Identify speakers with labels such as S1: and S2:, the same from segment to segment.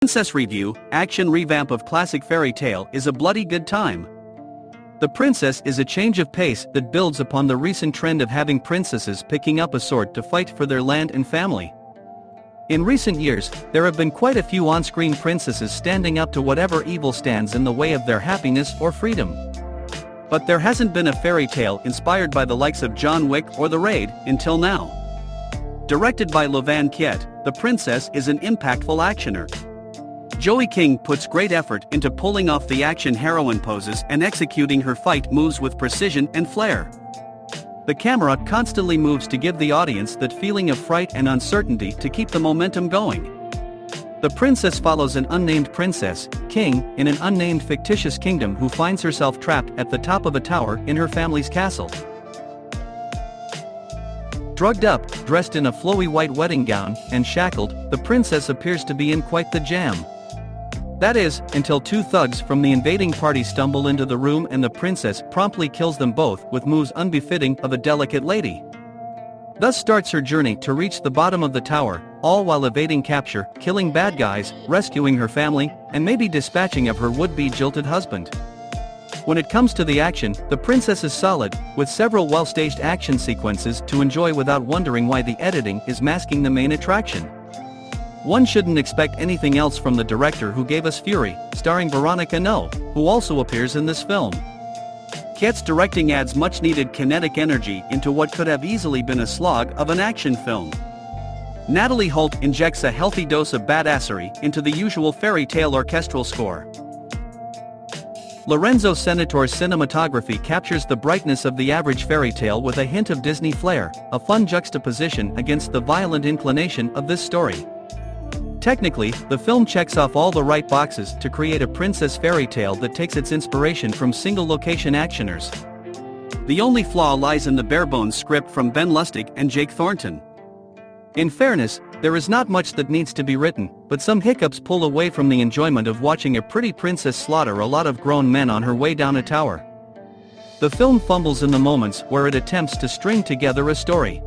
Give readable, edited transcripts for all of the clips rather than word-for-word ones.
S1: Princess Review, action revamp of classic fairy tale is a bloody good time. The Princess is a change of pace that builds upon the recent trend of having princesses picking up a sword to fight for their land and family. In recent years, there have been quite a few on-screen princesses standing up to whatever evil stands in the way of their happiness or freedom. But there hasn't been a fairy tale inspired by the likes of John Wick or The Raid until now. Directed by Le-Van Kiet, The Princess is an impactful actioner. Joey King puts great effort into pulling off the action heroine poses and executing her fight moves with precision and flair. The camera constantly moves to give the audience that feeling of fright and uncertainty to keep the momentum going. The princess follows an unnamed princess, King, in an unnamed fictitious kingdom who finds herself trapped at the top of a tower in her family's castle. Drugged up, dressed in a flowy white wedding gown, and shackled, the princess appears to be in quite the jam. That is, until two thugs from the invading party stumble into the room and the princess promptly kills them both with moves unbefitting of a delicate lady. Thus starts her journey to reach the bottom of the tower, all while evading capture, killing bad guys, rescuing her family, and maybe dispatching of her would-be jilted husband. When it comes to the action, the princess is solid, with several well-staged action sequences to enjoy without wondering why the editing is masking the main attraction. One shouldn't expect anything else from the director who gave us Fury, starring Veronica No, who also appears in this film. Kiet's directing adds much-needed kinetic energy into what could have easily been a slog of an action film. Natalie Holt injects a healthy dose of badassery into the usual fairy tale orchestral score. Lorenzo Senatore's cinematography captures the brightness of the average fairy tale with a hint of Disney flair, a fun juxtaposition against the violent inclination of this story. Technically, the film checks off all the right boxes to create a princess fairy tale that takes its inspiration from single-location actioners. The only flaw lies in the bare-bones script from Ben Lustig and Jake Thornton. In fairness, there is not much that needs to be written, but some hiccups pull away from the enjoyment of watching a pretty princess slaughter a lot of grown men on her way down a tower. The film fumbles in the moments where it attempts to string together a story.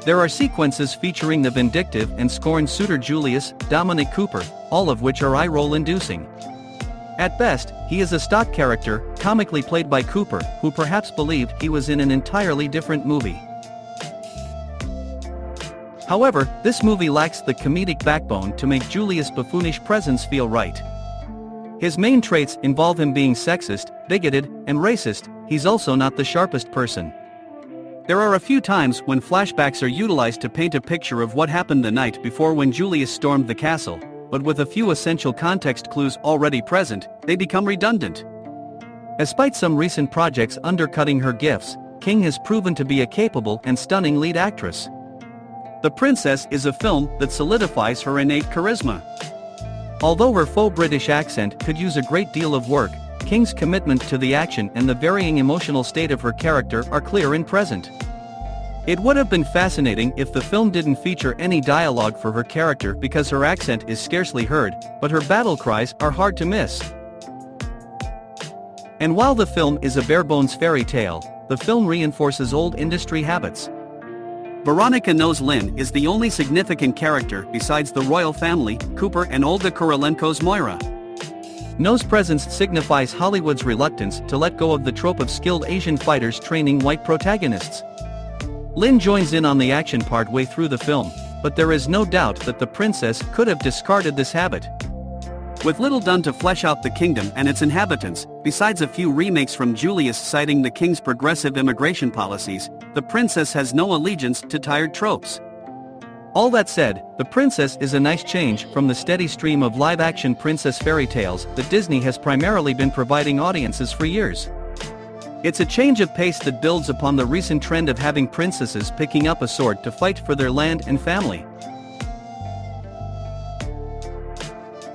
S1: There are sequences featuring the vindictive and scorned suitor Julius, Dominic Cooper, all of which are eye-roll inducing. At best, he is a stock character, comically played by Cooper, who perhaps believed he was in an entirely different movie. However, this movie lacks the comedic backbone to make Julius' buffoonish presence feel right. His main traits involve him being sexist, bigoted, and racist. He's also not the sharpest person. There are a few times when flashbacks are utilized to paint a picture of what happened the night before when Julius stormed the castle, but with a few essential context clues already present, they become redundant. Despite some recent projects undercutting her gifts, King has proven to be a capable and stunning lead actress. The Princess is a film that solidifies her innate charisma. Although her faux British accent could use a great deal of work, King's commitment to the action and the varying emotional state of her character are clear and present. It would have been fascinating if the film didn't feature any dialogue for her character because her accent is scarcely heard, but her battle cries are hard to miss. And while the film is a bare-bones fairy tale, the film reinforces old industry habits. Veronica No's Lynn is the only significant character besides the royal family, Cooper and Olga Kurylenko's Moira. No's presence signifies Hollywood's reluctance to let go of the trope of skilled Asian fighters training white protagonists. Lynn joins in on the action partway through the film, but there is no doubt that the princess could have discarded this habit. With little done to flesh out the kingdom and its inhabitants, besides a few remakes from Julius citing the king's progressive immigration policies, the princess has no allegiance to tired tropes. All that said, The Princess is a nice change from the steady stream of live-action princess fairy tales that Disney has primarily been providing audiences for years. It's a change of pace that builds upon the recent trend of having princesses picking up a sword to fight for their land and family.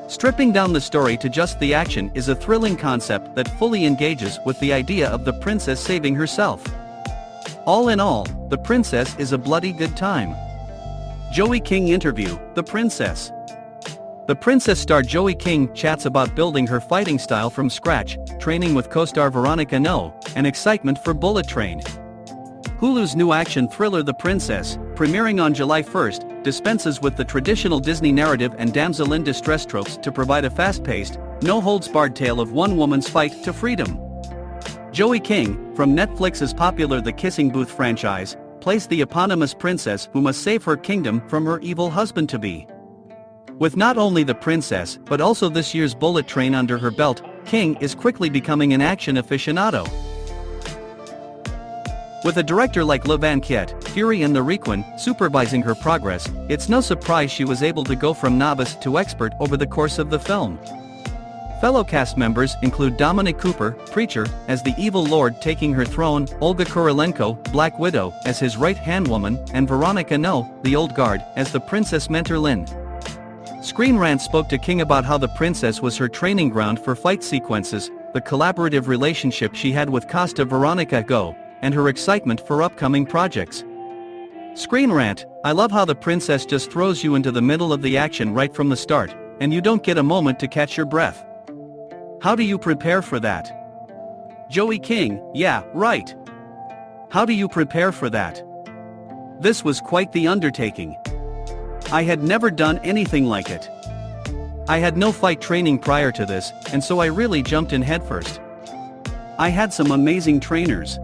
S1: Stripping down the story to just the action is a thrilling concept that fully engages with the idea of the princess saving herself. All in all, The Princess is a bloody good time. Joey King interview, The Princess. The Princess star Joey King chats about building her fighting style from scratch, training with co-star Veronica No, and excitement for Bullet Train. Hulu's new action thriller The Princess, premiering on July 1st, dispenses with the traditional Disney narrative and damsel in distress tropes to provide a fast-paced, no-holds-barred tale of one woman's fight to freedom. Joey King, from Netflix's popular The Kissing Booth franchise, plays the eponymous princess who must save her kingdom from her evil husband-to-be. With not only the princess but also this year's Bullet Train under her belt, King is quickly becoming an action aficionado. With a director like Le-Van Kiet, Fury and the Requin, supervising her progress, it's no surprise she was able to go from novice to expert over the course of the film. Fellow cast members include Dominic Cooper, Preacher, as the evil lord taking her throne, Olga Kurylenko, Black Widow, as his right-hand woman, and Veronica No, the old guard, as the princess mentor Lynn. Screen Rant spoke to King about how the princess was her training ground for fight sequences, the collaborative relationship she had with Costa Veronica Go, and her excitement for upcoming projects. Screen Rant: I love how the princess just throws you into the middle of the action right from the start, and you don't get a moment to catch your breath. How do you prepare for that? Joey King: yeah, right. How do you prepare for that? This was quite the undertaking. I had never done anything like it. I had no fight training prior to this, and so I really jumped in headfirst. I had some amazing trainers.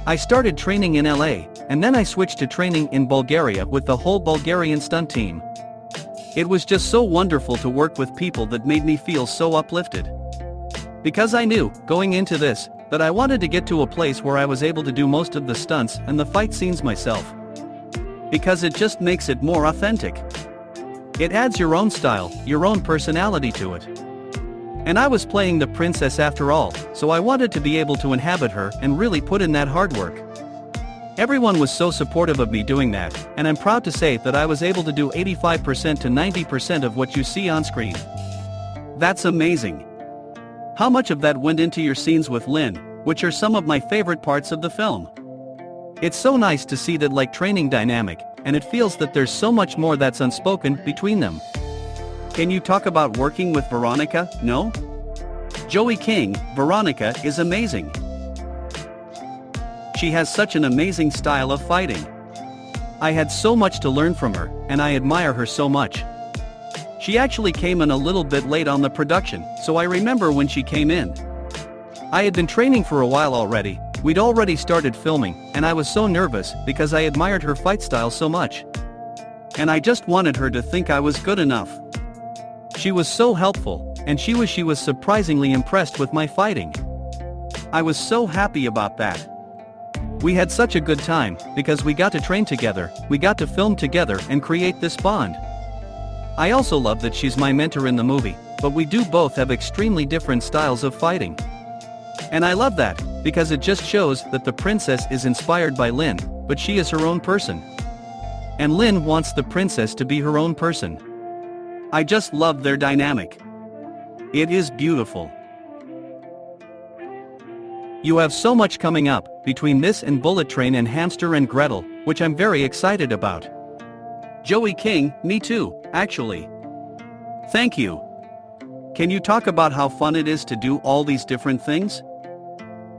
S1: I started training in LA, and then I switched to training in Bulgaria with the whole Bulgarian stunt team. It was just so wonderful to work with people that made me feel so uplifted. Because I knew, going into this, that I wanted to get to a place where I was able to do most of the stunts and the fight scenes myself. Because it just makes it more authentic. It adds your own style, your own personality to it. And I was playing the princess after all, so I wanted to be able to inhabit her and really put in that hard work. Everyone was so supportive of me doing that, and I'm proud to say that I was able to do 85% to 90% of what you see on screen. That's amazing. How much of that went into your scenes with Lynn, which are some of my favorite parts of the film? It's so nice to see that like training dynamic, and it feels that there's so much more that's unspoken between them. Can you talk about working with Veronica? No? Joey King: Veronica is amazing. She has such an amazing style of fighting. I had so much to learn from her, and I admire her so much. She actually came in a little bit late on the production, so I remember when she came in. I had been training for a while already, we'd already started filming, and I was so nervous because I admired her fight style so much. And I just wanted her to think I was good enough. She was so helpful, and she was surprisingly impressed with my fighting. I was so happy about that. We had such a good time, because we got to train together, we got to film together and create this bond. I also love that she's my mentor in the movie, but we do both have extremely different styles of fighting. And I love that, because it just shows that the princess is inspired by Lynn, but she is her own person. And Lynn wants the princess to be her own person. I just love their dynamic. It is beautiful. You have so much coming up, between this and Bullet Train and Hamster and Gretel, which I'm very excited about. Joey King: me too, actually. Thank you. Can you talk about how fun it is to do all these different things?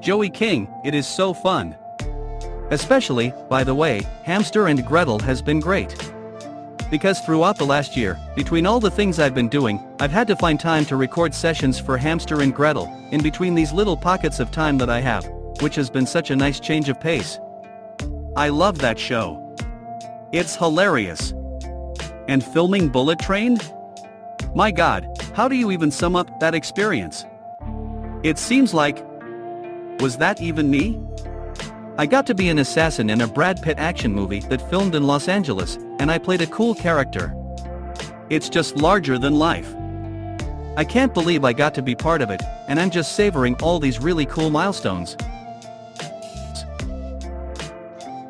S1: Joey King: it is so fun. Especially, by the way, Hamster and Gretel has been great. Because throughout the last year, between all the things I've been doing, I've had to find time to record sessions for Hamster and Gretel, in between these little pockets of time that I have, which has been such a nice change of pace. I love that show. It's hilarious. And filming Bullet Train? My God, how do you even sum up that experience? It seems like... was that even me? I got to be an assassin in a Brad Pitt action movie that filmed in Los Angeles, and I played a cool character. It's just larger than life. I can't believe I got to be part of it, and I'm just savoring all these really cool milestones.